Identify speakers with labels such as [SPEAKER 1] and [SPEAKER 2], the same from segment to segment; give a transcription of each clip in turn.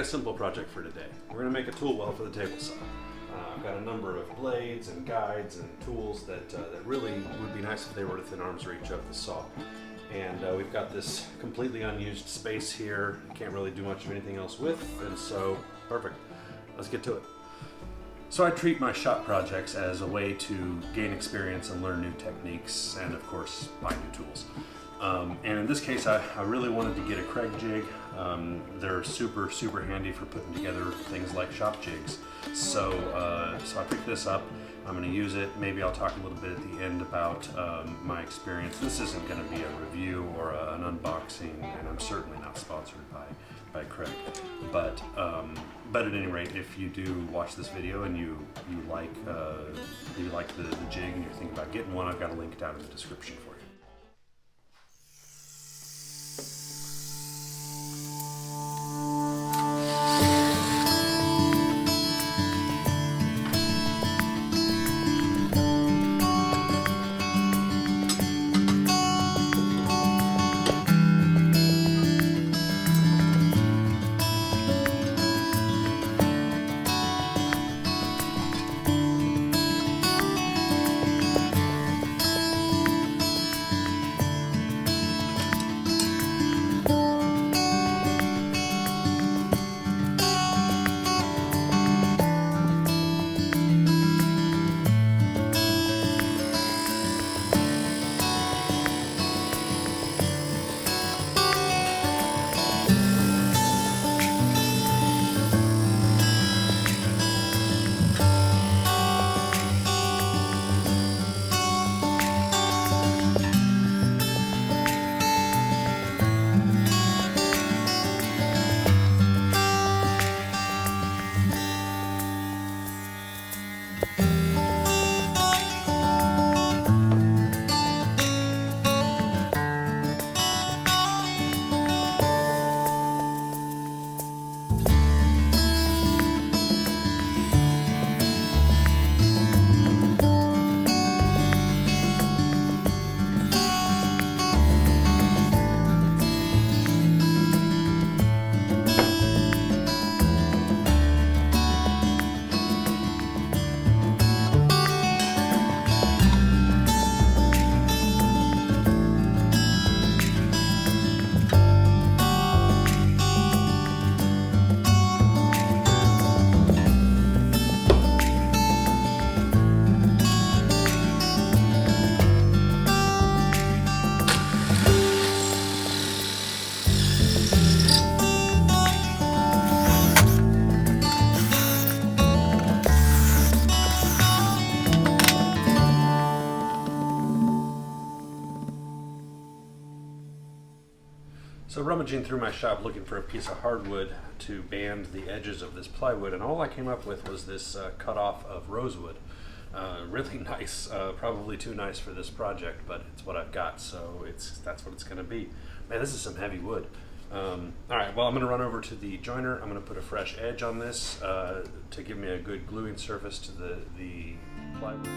[SPEAKER 1] a simple project for today. We're going to make a tool well for the table saw. I've got a number of blades and guides and tools that really would be nice if they were within arm's reach of the saw. And we've got this completely unused space here. Can't really do much of anything else with, and so perfect. Let's get to it. So I treat my shop projects as a way to gain experience and learn new techniques, and of course buy new tools. And in this case, I really wanted to get a Craig jig. They're super handy for putting together things like shop jigs. So I picked this up. I'm going to use it. Maybe I'll talk a little bit at the end about my experience. This isn't going to be a review or an unboxing, and I'm certainly not sponsored by Craig. But at any rate, if you do watch this video and you like the jig and you're thinking about getting one, I've got a link down in the description for you. So rummaging through my shop looking for a piece of hardwood to band the edges of this plywood, and all I came up with was this cutoff of rosewood. Really nice, probably too nice for this project, but it's what I've got, so that's what it's going to be. Man, this is some heavy wood. All right, well, I'm going to run over to the joiner. I'm going to put a fresh edge on this to give me a good gluing surface to the plywood.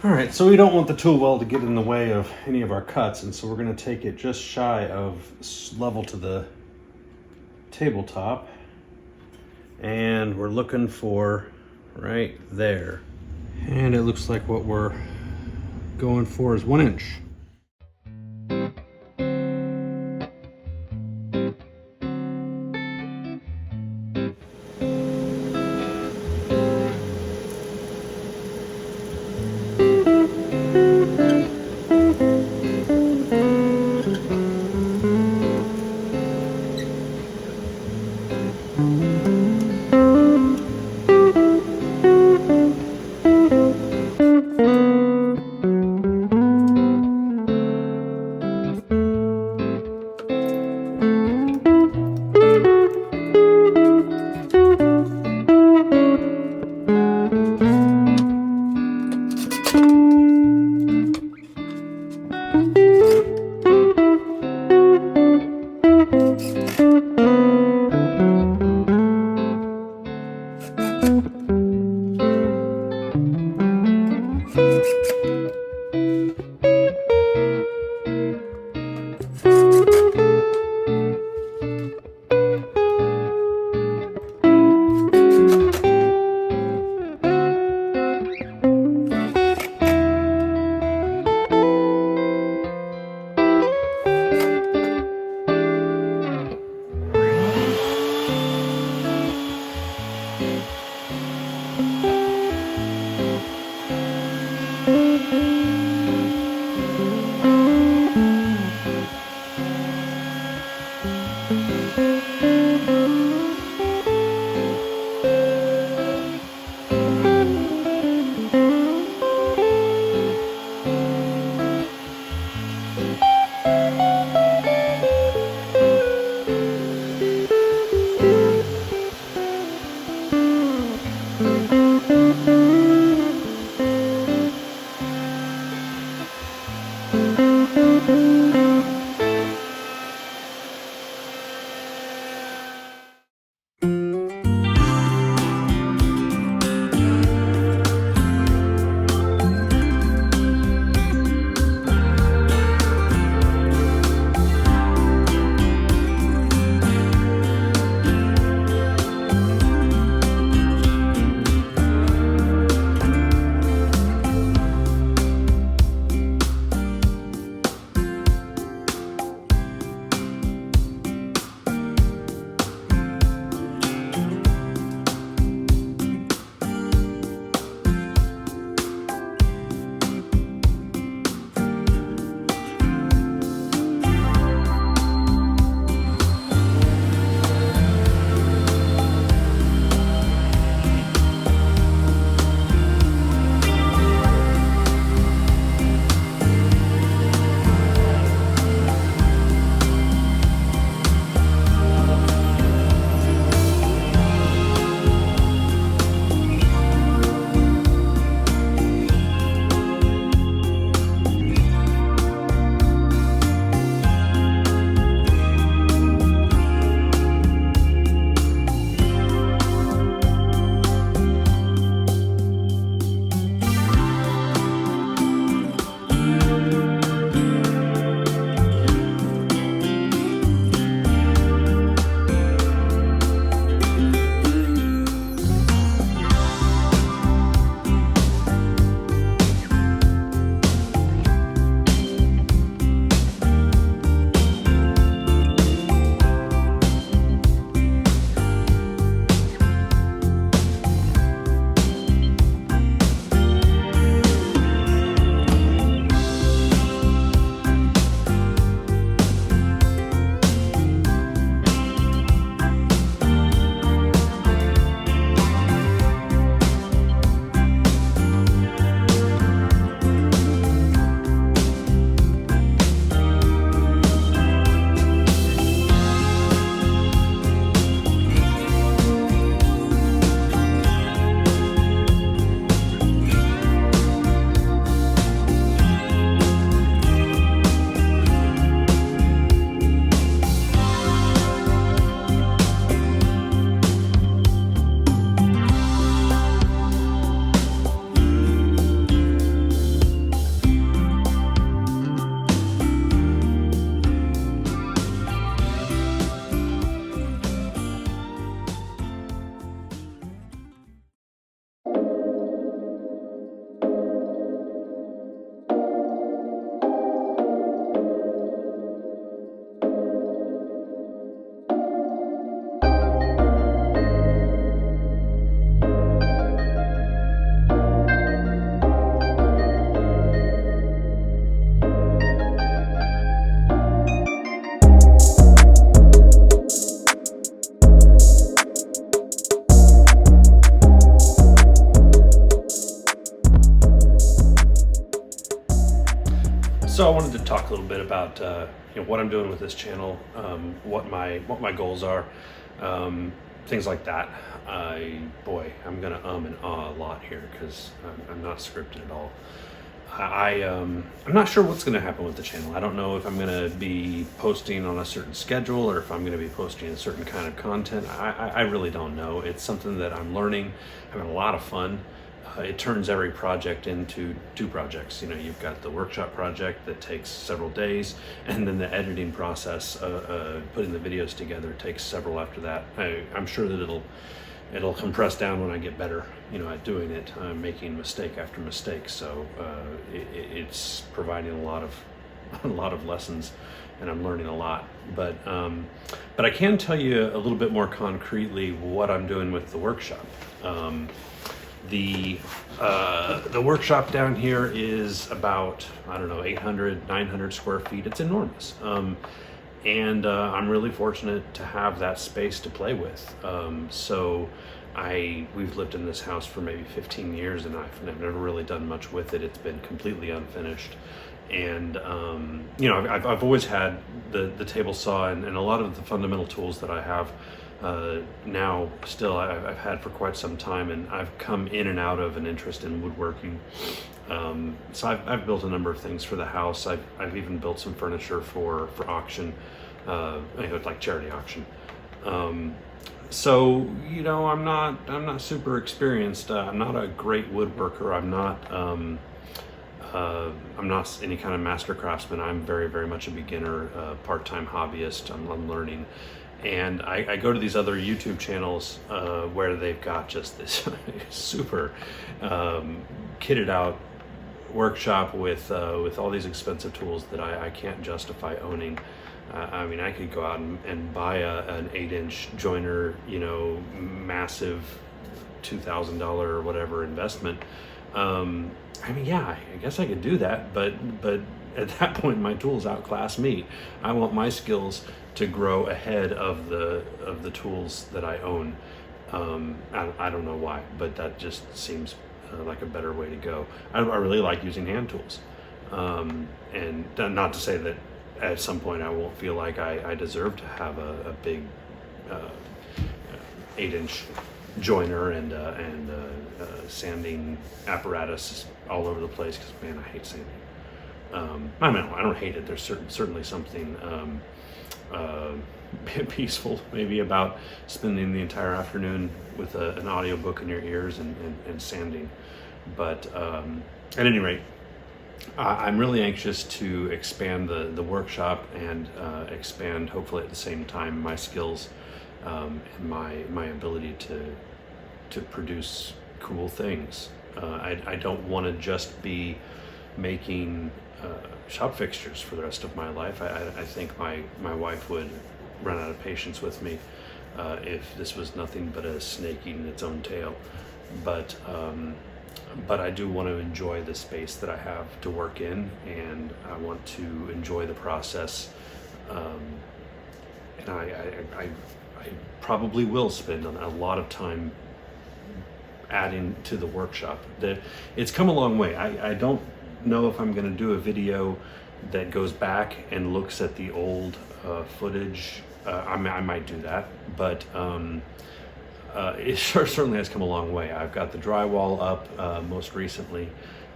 [SPEAKER 1] All right, so we don't want the tool well to get in the way of any of our cuts, and so we're going to take it just shy of level to the tabletop, and we're looking for right there. And it looks like what we're going for is 1 inch. about what I'm doing with this channel, what my goals are, things like that. I'm gonna and ah a lot here because I'm not scripted at all. I'm not sure what's going to happen with the channel. I don't know if I'm going to be posting on a certain schedule or if I'm going to be posting a certain kind of content. I really don't know. It's something that I'm learning, having a lot of fun. It turns every project into two projects. You've got the workshop project that takes several days, and then the editing process, putting the videos together, takes several after that. I'm sure that it'll compress down when I get better, at doing it. I'm making mistake after mistake, so it's providing a lot of lessons, and I'm learning a lot. But I can tell you a little bit more concretely what I'm doing with the workshop. The workshop down here is about 800, 900 square feet. It's enormous. And I'm really fortunate to have that space to play with. So we've lived in this house for maybe 15 years, and I've never really done much with it. It's been completely unfinished. And I've always had the table saw and a lot of the fundamental tools that I have now still I've had for quite some time, and I've come in and out of an interest in woodworking. So I've built a number of things for the house. I've even built some furniture for auction, like charity auction. So I'm not super experienced. I'm not a great woodworker. I'm not any kind of master craftsman. I'm very, very much a beginner, part-time hobbyist. I'm learning. And I go to these other YouTube channels where they've got just this super kitted out workshop with all these expensive tools that I can't justify owning. I could go out and buy an 8-inch joiner, massive $2,000 or whatever investment. I guess I could do that, but at that point my tools outclass me. I want my skills to grow ahead of the tools that I own. I don't know why, but that just seems like a better way to go. I really like using hand tools, and not to say that at some point I won't feel like I deserve to have a big 8-inch joiner and sanding apparatus all over the place, because man, I hate sanding. I don't hate it. There's certainly something peaceful maybe about spending the entire afternoon with an audiobook in your ears and sanding. But at any rate, I'm really anxious to expand the workshop and expand, hopefully at the same time, my skills and my ability to produce cool things. I don't want to just be making shop fixtures for the rest of my life. I think my wife would run out of patience with me if this was nothing but a snake eating its own tail. But I do want to enjoy the space that I have to work in, and I want to enjoy the process. And I probably will spend a lot of time adding to the workshop. It's come a long way. I don't know if I'm going to do a video that goes back and looks at the old footage. I might do that, but it certainly has come a long way. I've got the drywall up most recently,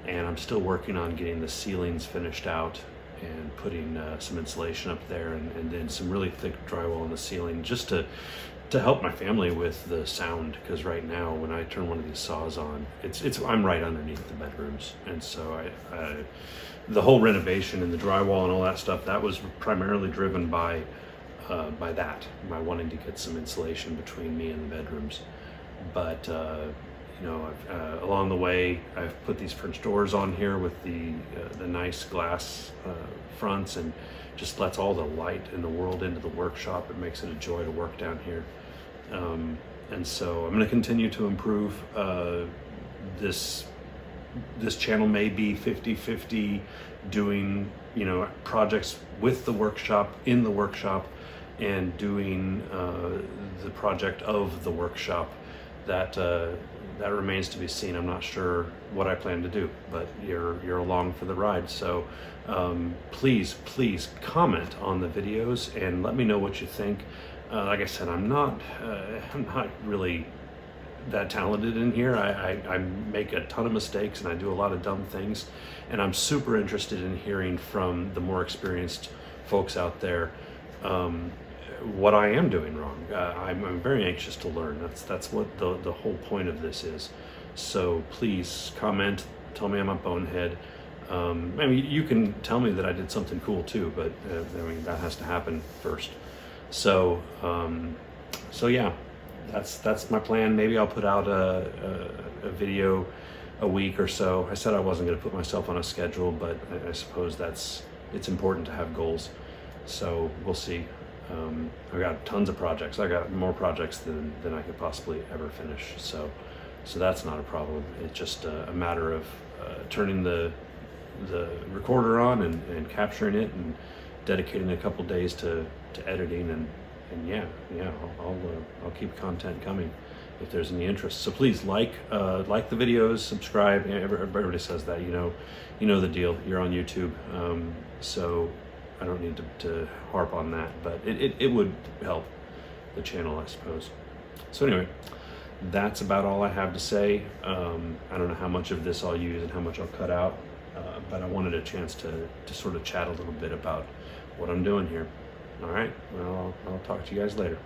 [SPEAKER 1] and I'm still working on getting the ceilings finished out and putting some insulation up there, and then some really thick drywall on the ceiling, just to help my family with the sound, because right now when I turn one of these saws on, I'm right underneath the bedrooms, and so the whole renovation and the drywall and all that stuff, that was primarily driven by my wanting to get some insulation between me and the bedrooms. But along the way, I've put these French doors on here with the nice glass fronts, and just lets all the light in the world into the workshop. It makes it a joy to work down here. And so I'm going to continue to improve. This channel may be 50-50, doing projects with the workshop, in the workshop, and doing the project of the workshop. That that remains to be seen. I'm not sure what I plan to do, but you're along for the ride. So please comment on the videos and let me know what you think. Like I said, I'm not really that talented in here. I make a ton of mistakes and I do a lot of dumb things, and I'm super interested in hearing from the more experienced folks out there what I am doing wrong. I'm very anxious to learn. That's what the whole point of this is. So please comment, tell me I'm a bonehead. I mean, you can tell me that I did something cool too, but I mean, that has to happen first. So yeah, that's my plan. Maybe I'll put out a video a week or so. I said I wasn't going to put myself on a schedule, but I suppose it's important to have goals. So we'll see. I've got tons of projects. I got more projects than I could possibly ever finish. So that's not a problem. It's just a matter of turning the recorder on and capturing it and dedicating a couple days to editing and yeah, I'll keep content coming if there's any interest. So please like the videos, subscribe. Everybody says that, you know the deal. You're on YouTube, so I don't need to harp on that, but it would help the channel, I suppose. So anyway, that's about all I have to say. I don't know how much of this I'll use and how much I'll cut out, but I wanted a chance to sort of chat a little bit about what I'm doing here. All right, well, I'll talk to you guys later.